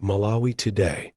Malawi Today.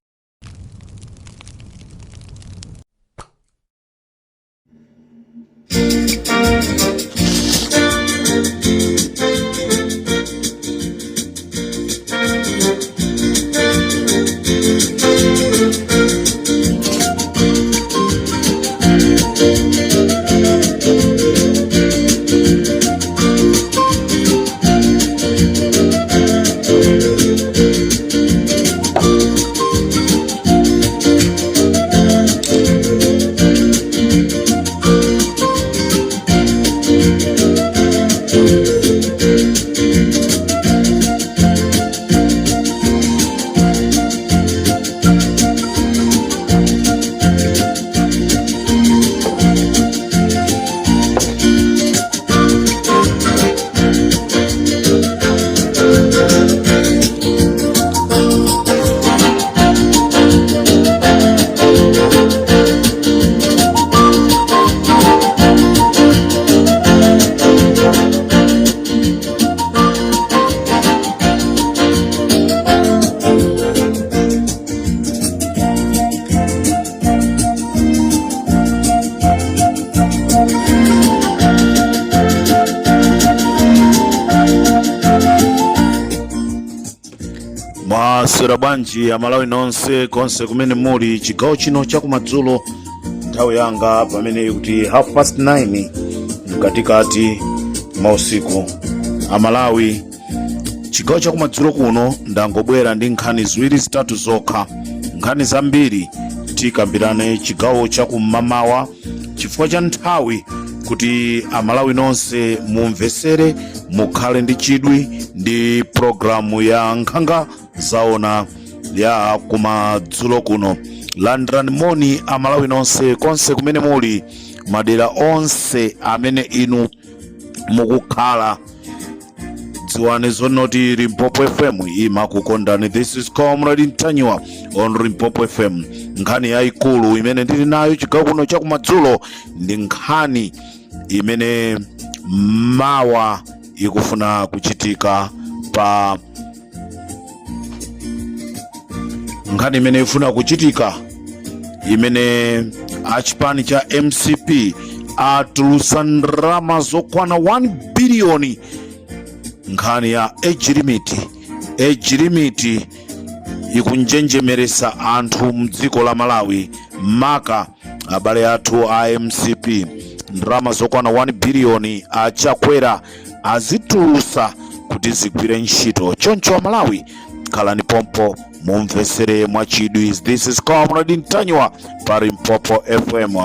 Mwaswera bwanji ya Malawi nonse konse kumene muli chigawo chino chakumadzulo. Nthawi yanga pamene kuti 9:30 mkatikati mausiku a Malawi. Chigawo chakumadzulo kuno ndangobwera ndi nkhani ziwiri zitatu zokha. Nkhani zambiri tikambirane chigawo chakumamawa chifukwa cha nthawi kuti a Malawi nonse mumvesere mukhale ndi chidwi ndi programu ya nkhanga zaona ya kumadzulo kuno. Landrani moni a Malawi nonse konse kumene muli madera onse amene inu mukukhala. Dziwani zonoti Limpopo FM imakukondani. This is Comrade Ntanywa on Limpopo FM. Nkhani yayikulu imene ndili nayo chigawo kuno chakumadzulo ndi nkhani imene mawa ikufuna kuchitika pa nkhani imene ifuna kuchitika imene achipani cha MCP atulusa ndalama zokwana 1 biliyoni. Nkhani ya age limit ikunjenjemeresa anthu mdziko la Malawi. Maka abale athu a MCP ndalama zokwana 1 biliyoni achakwera azitulusa kuti zigwire ntchito. Choncho wa Malawi khalani pompo mumvesere mwachidwi. This is Comrade Ntanywa pa Limpopo FM.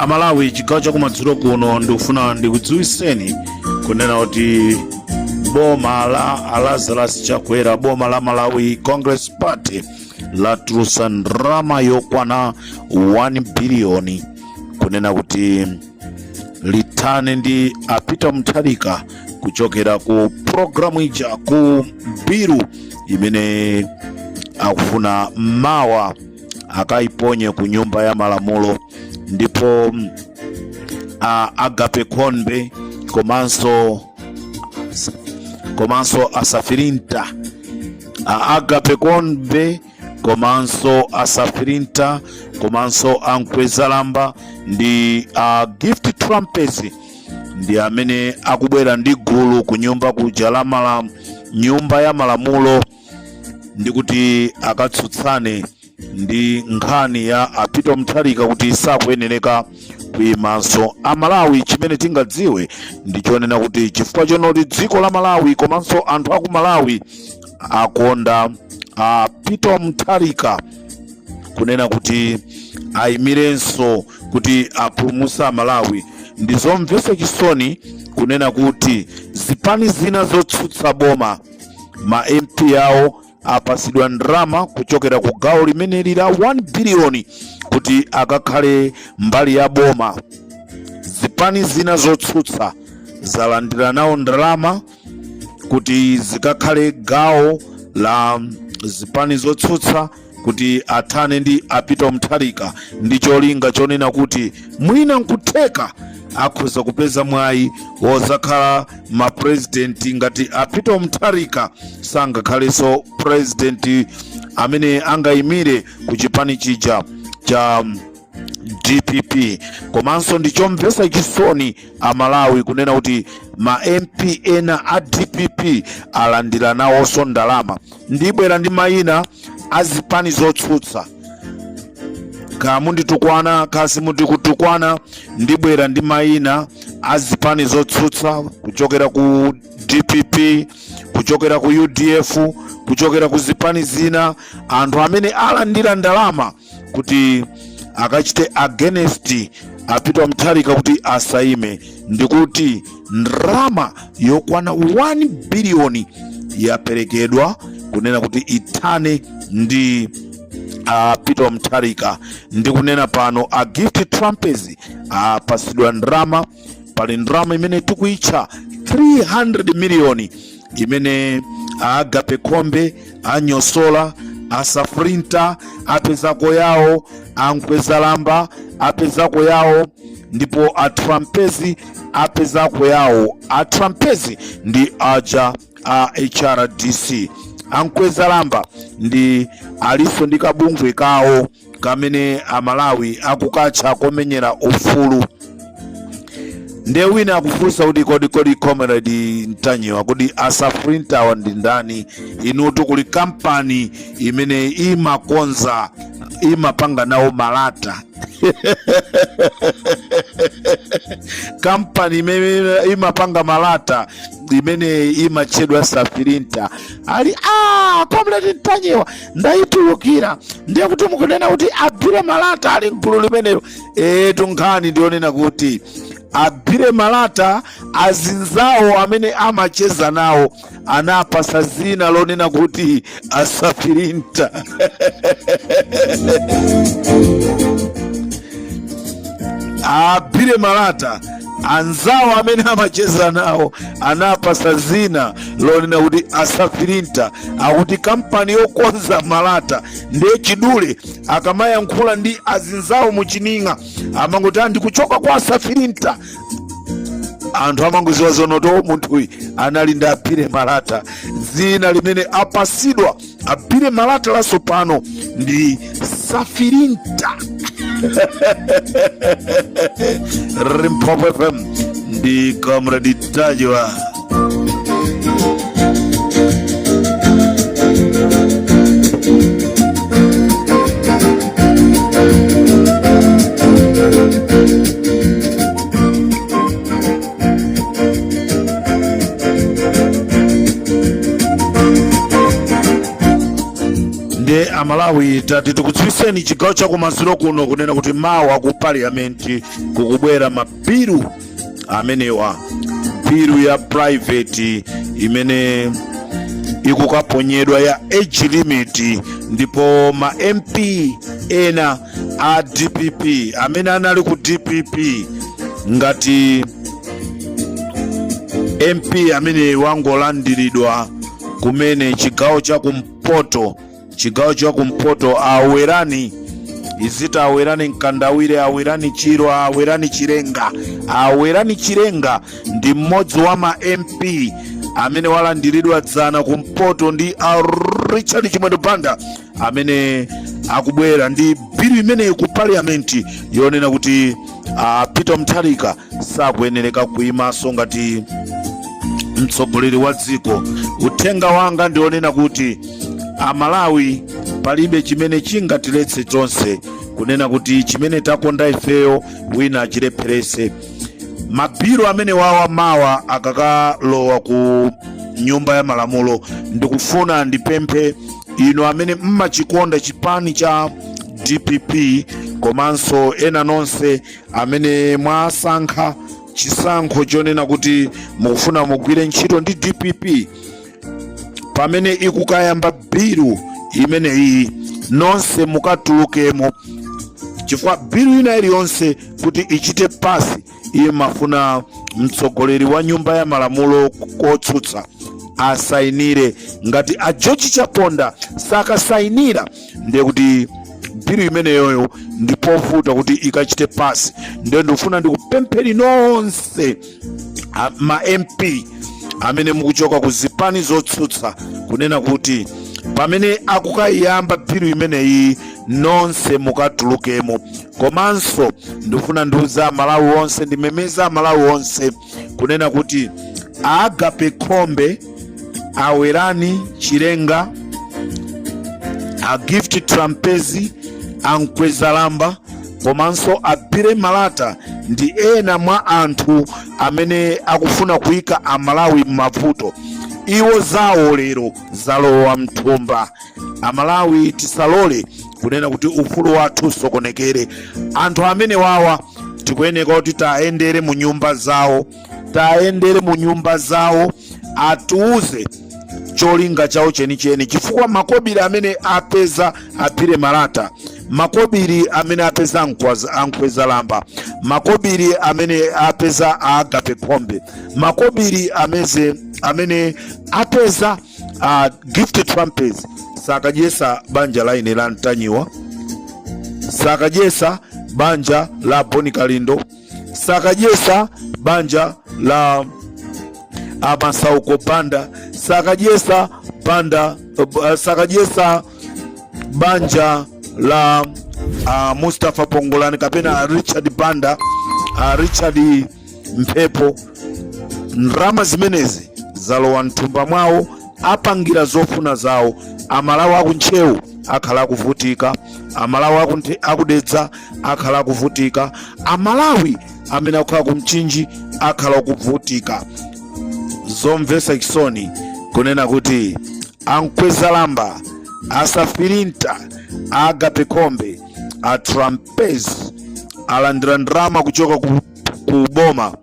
Malawi chigawo chakumadzulo kuno ndikufuna ndikudziwiseni kunena kuti boma la Lazarus Chakwera, boma la Malawi Congress Party latulusa ndalama yokwana 1 biliyoni kunena kuti litane ndi apita Mutharika kuchokera ku programu ija ku biru imene akufuna mawa akaiponye ku nyumba ya malamulo. Ndipo Agape Konbe komanso asafirinta Agape Konbe komanso asafirinta komanso ankwezalamba ndi Gift Trumpets ndi amene akubwera ndi gulu ku nyumba kuja la nyumba ya malamulo ndikuti akatsutsane ndi nkhani ya Peter Mutharika kuti sakuyenereka kuyimanso. Amalawi chimene tingadziwe ndichonena kuti chifukwa chonoti dziko la Malawi komanso anthu aku Malawi akonda Peter Mutharika kunena kuti ayimirenso kuti apulumutsa Malawi. Ndizomvetsa chisoni kunena kuti zipani zina zotsutsa boma ma MP yawo apasidwa ndalama kuchokera ku gawo limeneli la 1 biliyoni kuti akakhale mbali ya boma. Zipani zina zotsutsa zalandira nawo ndalama kuti zikakhale gawo la zipani zotsutsa kuti athane ndi Peter Mutharika, ndi cholinga chonena kuti mwina nkutheka akhoza kupeza mwayi wozakhala ma president ngati Peter Mutharika sangakhalenso president amene angayimire ku chipani chija cha DPP. Komanso ndichomvetsa chisoni Amalawi kunena kuti ma MP ena a DPP alandira nawonso ndalama. Ndibwera ndi mayina azipani zotsutsa, kamunditukwana kasi mundikutukwana, ndibwera ndi mayina azipani zotsutsa kuchokera ku DPP, kuchokera ku UDF, kuchokera ku zipani zina, anthu amene alandira ndalama kuti akachite against Peter Mutharika kuti asayime. Ndikuti ndalama yokwana 1 biliyoni yaperekedwa kunena kuti ithane ndi Peter Mutharika. Ndikunena pano a gift trumpets apasidwa ndalama. Pali ndalama imene tikuitcha 300 miliyoni imene Agape Kombe, Anyosola, Asafrinta apezako yawo, Ankwezalamba apezako yawo, ndipo atrumpezi apezako yawo. Atrumpezi ndi aja a HRDC. Ankwezalamba ndi aliso ndi kabungwe kawo kamene Amalawi akukatcha komenyera ufulu. Nde wina akufunsa kuti kodi comrade Ntanyiwa kuti Asafrinta ndi ndani? Inutu kuli kampani imene imakonza imapanga nawo malata kampani imene imapanga malata imene imachedwa Asafrinta. Ali comrade Ntanyiwa ndayitulukira, ndiye kuti mukunena kuti agwire malata ali mgulu limenelo. Tunkhani ndionena kuti agwire malata azinzawo amene amacheza nawo anapasa zina lonena kuti Asafrinta. Agwire malata anzawo amene amacheza nawo anapasa zina lonena kuti Asafrinta, akuti kampani yokonza malata. Ndiye chidule akamayankhula ndi azinzawo muchininga amangoti ndikuchoka kwa Asafrinta, anthu amangoziwa zonoto munthuyu anali ndi agwire malata. Zina limene apasidwa agwire malata laso pano ndi Asafrinta. Rimpopo FM ndi comrade Ntanyiwa. Nde Amalawi tati tikudziwiseni chigawo cha kumanziro kuno kunena kuti mawa ku parliament kukubwera mabilu amenewa, bilu ya private imene ikukaponyedwa ya age limit, ndipo ma MP ena a DPP amene anali ku DPP ngati MP amene wangolandiridwa kumene chigawo cha kumpoto awerani izita awerani Nkandawire, awerani Chiro, awerani Chirenga ndi mmodzi wa ma MP amene walandiridwa dzana kumpoto ndi Richard Chimwendo Banda amene akubwera ndi bilu imene ku parliament yonena kuti Peter Mutharika sakuyenereka kuyimanso ngati mtsogoleri wa dziko. Uthenga wanga ndionena kuti Amalawi palibe chimene chingatiletse tonse kunena kuti chimene takonda ifeyo wina achilepherese. Mabiro amene wawa mawa akakalowa ku nyumba ya malamulo, ndikufuna ndipemphe ino amene mmachikonda chipani cha DPP komanso ena nonse amene mwasankha chisankho chonena kuti mukufuna mugwire ntchito ndi DPP, pamene ikukayamba bilu imene iyi nonse mukatulukemo, chifukwa bilu ina iliyonse kuti ichite pasi iye mafuna mtsogoleri wa nyumba ya malamulo kotsutsa asainire. Ngati a George Chaponda sakasainira ndiye kuti bilu imeneyoyo ndipovuta kuti ikachite pasi. Ndiye ndifuna ndikupempheni nonse ma MP amene mukuchoka ku zipani zotsutsa kunena kuti pamene akukayamba bilu imeneyi nonse mukatulukemo. Komanso ndifuna ndiuza Malawi onse, ndimemeza Malawi onse kunena kuti Agape Khombe, Awerani Chirenga, a Gift Trampezi, Ankwezalamba komanso Abire Malata ndi ena mwa anthu amene akufuna kuyika Amalawi m'mavuto. Iwo zawo lero zalowa mthumba. Amalawi tisalole kunena kuti ufulu wathu usokonekere. Anthu amene wawa tikuyeneka kuti taendere mu nyumba zawo, atiuze cholinga chawo chenicheni, chifukwa makobiri amene apeza Abire Malata, makobiri amene apeza Ankwezalamba, makobiri amene apeza Agape Khombe, makobiri amene apeza Gift Trampezi, sakajesa banja la ine la Ntanyiwa, sakajesa banja la Boni Kalindo, sakajesa banja la Masauko Banda, sakajesa banja la Mustafa Pongolani kapena Richard Banda, Richard Mpepo. Ndrama zimenezi zalowa mthumba mwawo, apangira zofuna zawo. Amalawi akuntchewu akhala kuvutika, Amalawi akudedza akhala kuvutika, Amalawi amene akhala kumchinji akhala kuvutika. Zomvesa chisoni kunena kuti Ankwezalamba, Asafirinta, Agape Khombe, Trampezi alandira ndrama kuchoka ku boma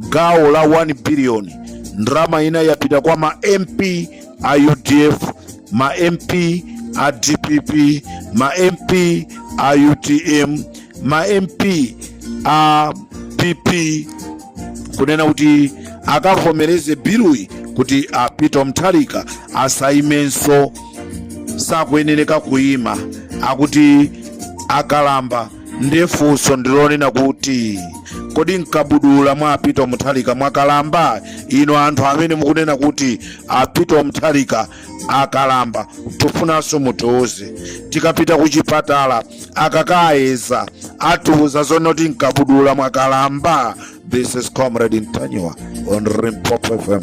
gawo la 1 billion. Ndrama ina yapita kwa ma MP a UDF, ma MP a DPP, ma MP a UTM, ma MP a PP, kunena kuti akavomereze biluyi kuti a Peter Mutharika asaimenso sakuyenereka kuima. Akuti akalamba ndefunso ndilonena kuti kodi nkabudula mwa Peter Mutharika mwakalamba. Ino anthu amene mukunena kuti a Peter Mutharika akalamba, tufunanso mutiuze. Tikapita kuchipatala akakayeza atiuza zonoti nkabudula mwakalamba. This is Comrade Ntanyiwa on Limpopo FM.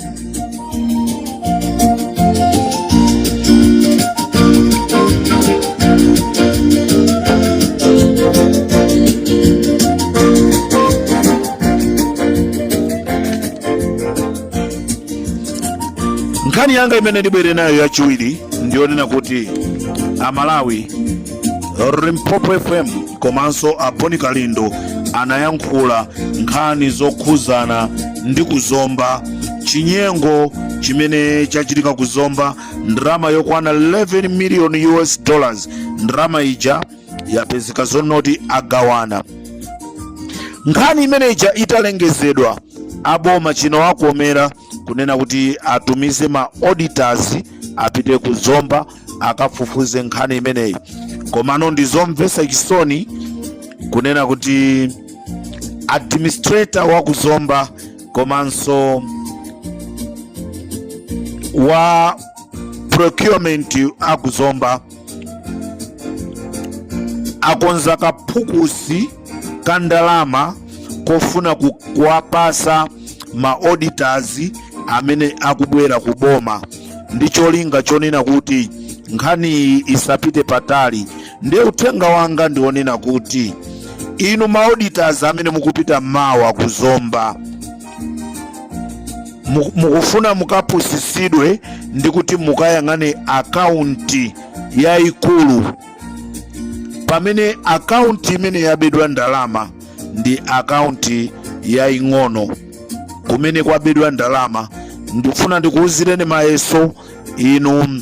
Nkhani yanga imene ndibwere nayo yachiwiri ndionena kuti Amalawi Limpopo FM komanso a Boni Kalindo anayankhula nkhani zokhuzana ndi kuzomba. Chinyengo chimene chachitika kuzomba ndrama yokwana 11 million US dollars. Ndrama ija yapezeka zonoti agawana. Nkhani imene ija italengezedwa, aboma chino akomera kunena kuti atumize ma auditors apite kuzomba akafufuze nkhani imeneyi. Komano ndizomvesa chisoni kunena kuti administrator wa kuzomba komanso wa procurement akuzomba akonza kaphukusi kandalama kofuna kuwapasa ma auditors amene akubwera kuboma. Ndicholinga chonena kuti nkhani isapite patali. Nde uthenga wanga ndionena kuti inu ma auditors amene mukupita mawa kuzomba, mukufuna mukapusisidwe ndi kuti mukayang'ane akaunti yayikulu, pamene akaunti imene yabedwa ndalama ndi akaunti yaying'ono. Kumene kwabedwa ndalama ndikufuna ndikuwuzireni mayeso inu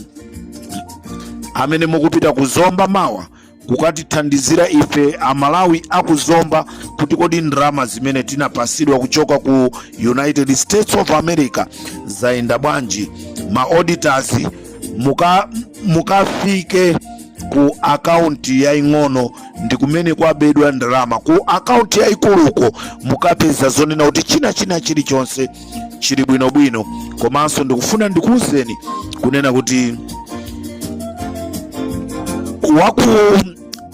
amene mukupita kuzomba mawa kukatithandizira ife amalawi akuzomba kuti kodi ndalama zimene tinapasidwa kuchoka ku United States of America zaenda bwanji. Ma auditors mukafike ku akaunti yaying'ono ndi kumene kwabedwa ndalama. Ku akaunti yayikuluko mukapeza zonena kuti china chilichonse chili bwinobwino. Komanso ndikufuna ndikuwuzeni kunena kuti waku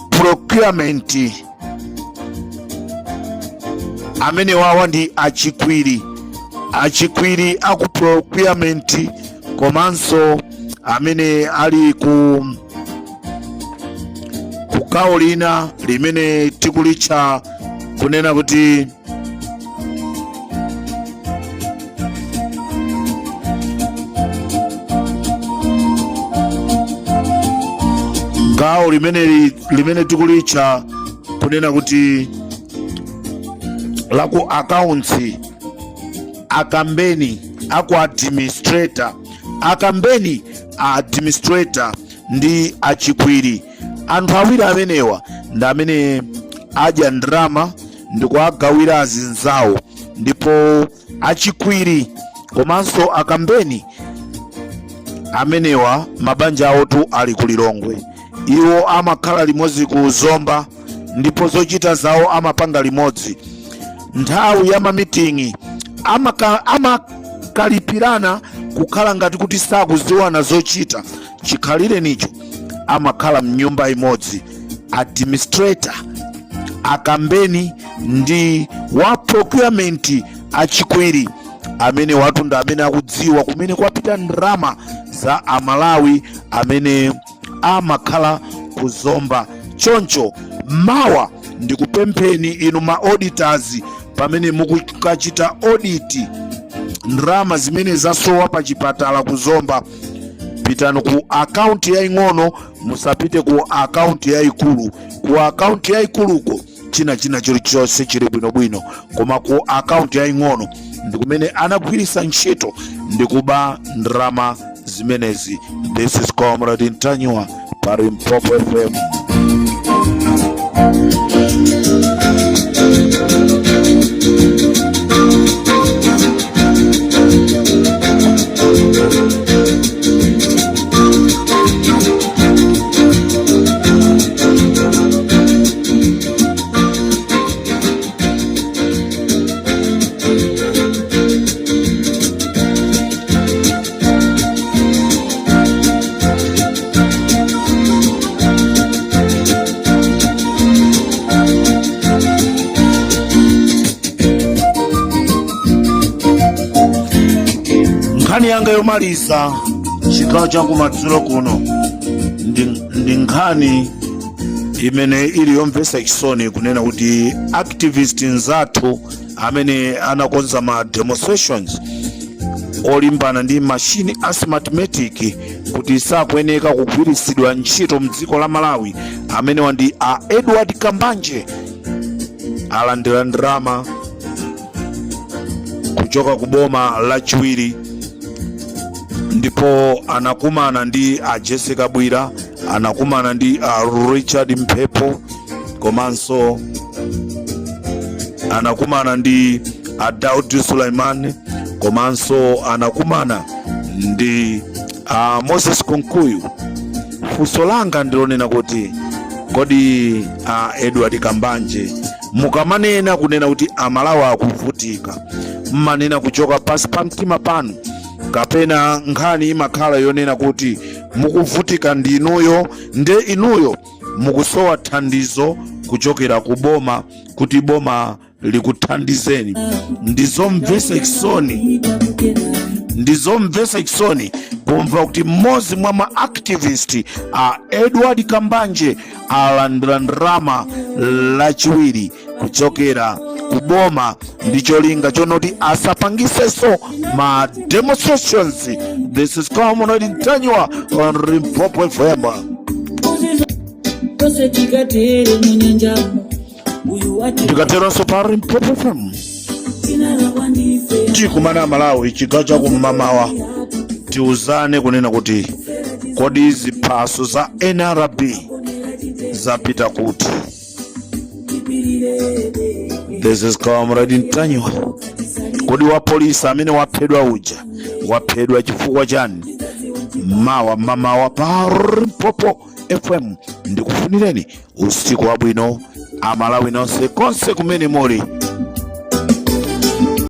procurement amene wawa ndi achikwiri aku procurement, komanso amene ali ku gawo lina limene tikulitcha kunena kuti gawo limene tikulitcha kunena kuti laku accounts, akambeni aku administrator, akambeni administrator ndi achikwiri. Anthu awiri amenewa ndi amene adya ndalama ndikuagawira azinzawo, ndipo achikwiri komanso akambeni amenewa mabanja awotu ali kulilongwe. Iwo amakhala limodzi kuzomba ndipo zochita zawo amapanga limodzi. Nthawi ya mamitingi amakalipirana kukhala ngati kuti sakuziwana zochita. Chikhalire nicho amakhala mnyumba imodzi. Administrator, akambeni ndi wa procurement achikwiri amene watu ndi amene akudziwa kumene kwapita ndalama za amalawi amene amakhala kuzomba. Choncho mawa ndikupempheni inu ma auditors pamene mukukachita audit ndalama zimene zasowa pa chipatala kuzomba, pitani ku akaunti yaying'ono, musapite ku akaunti yayikulu. Ku akaunti yayikuluko china chilichonse chili bwinobwino, koma ku akaunti yaying'ono ndi kumene anagwirisa ntchito ndikuba ndalama zimenezi. This is Comrade Ntanywa pa Limpopo FM. Nkhani yanga yomaliza chigawo changu madzulo kuno ndi nkhani imene ili yomvetsa chisoni kunena kuti activists nzathu amene anakonza ma demonstrations olimbana ndi machine asthmatic kuti sakuyeneka kugwirisidwa ntchito mdziko la Malawi, amene wandi Edward Kambanje alandira ndalama kuchoka ku boma lachiwiri, ndipo anakumana ndi Jessica Bwira, anakumana ndi Richard Mphepo, komanso anakumana ndi Daudi Suleiman, komanso anakumana ndi Moses Konkuyu. Funso langa ndilonena kuti kodi Edward Kambanje mukamanena kunena kuti amalawi akuvutika, mmanena kuchoka pasi pa mtima panu, kapena nkhani imakhala yonena kuti mukuvutika ndi inuyo, nde inuyo mukusowa thandizo kuchokera ku boma kuti boma likuthandizeni? Ndizomvetsa chisoni kumva kuti mmodzi mwa ma-activist a Edward Kambanje alandira ndalama lachiwiri kuchokera kuboma ndi cholinga chonoti asapangisenso ma demonstrations. This is Comrade Ntanywa on Limpopo FM. Tikateronso pa Limpopo FM tikumana Malawi chigawo cha kumamawa tiuzane kunena kuti kodi ziphaso za NRB zapita kuti. This is Comrade Ntanywa. Kodi wa polisi amene waphedwa uja waphedwa chifukwa chani? Mamawa pa Limpopo FM ndikufunireni usiku wabwino Amalawi nonse konse kumene muli.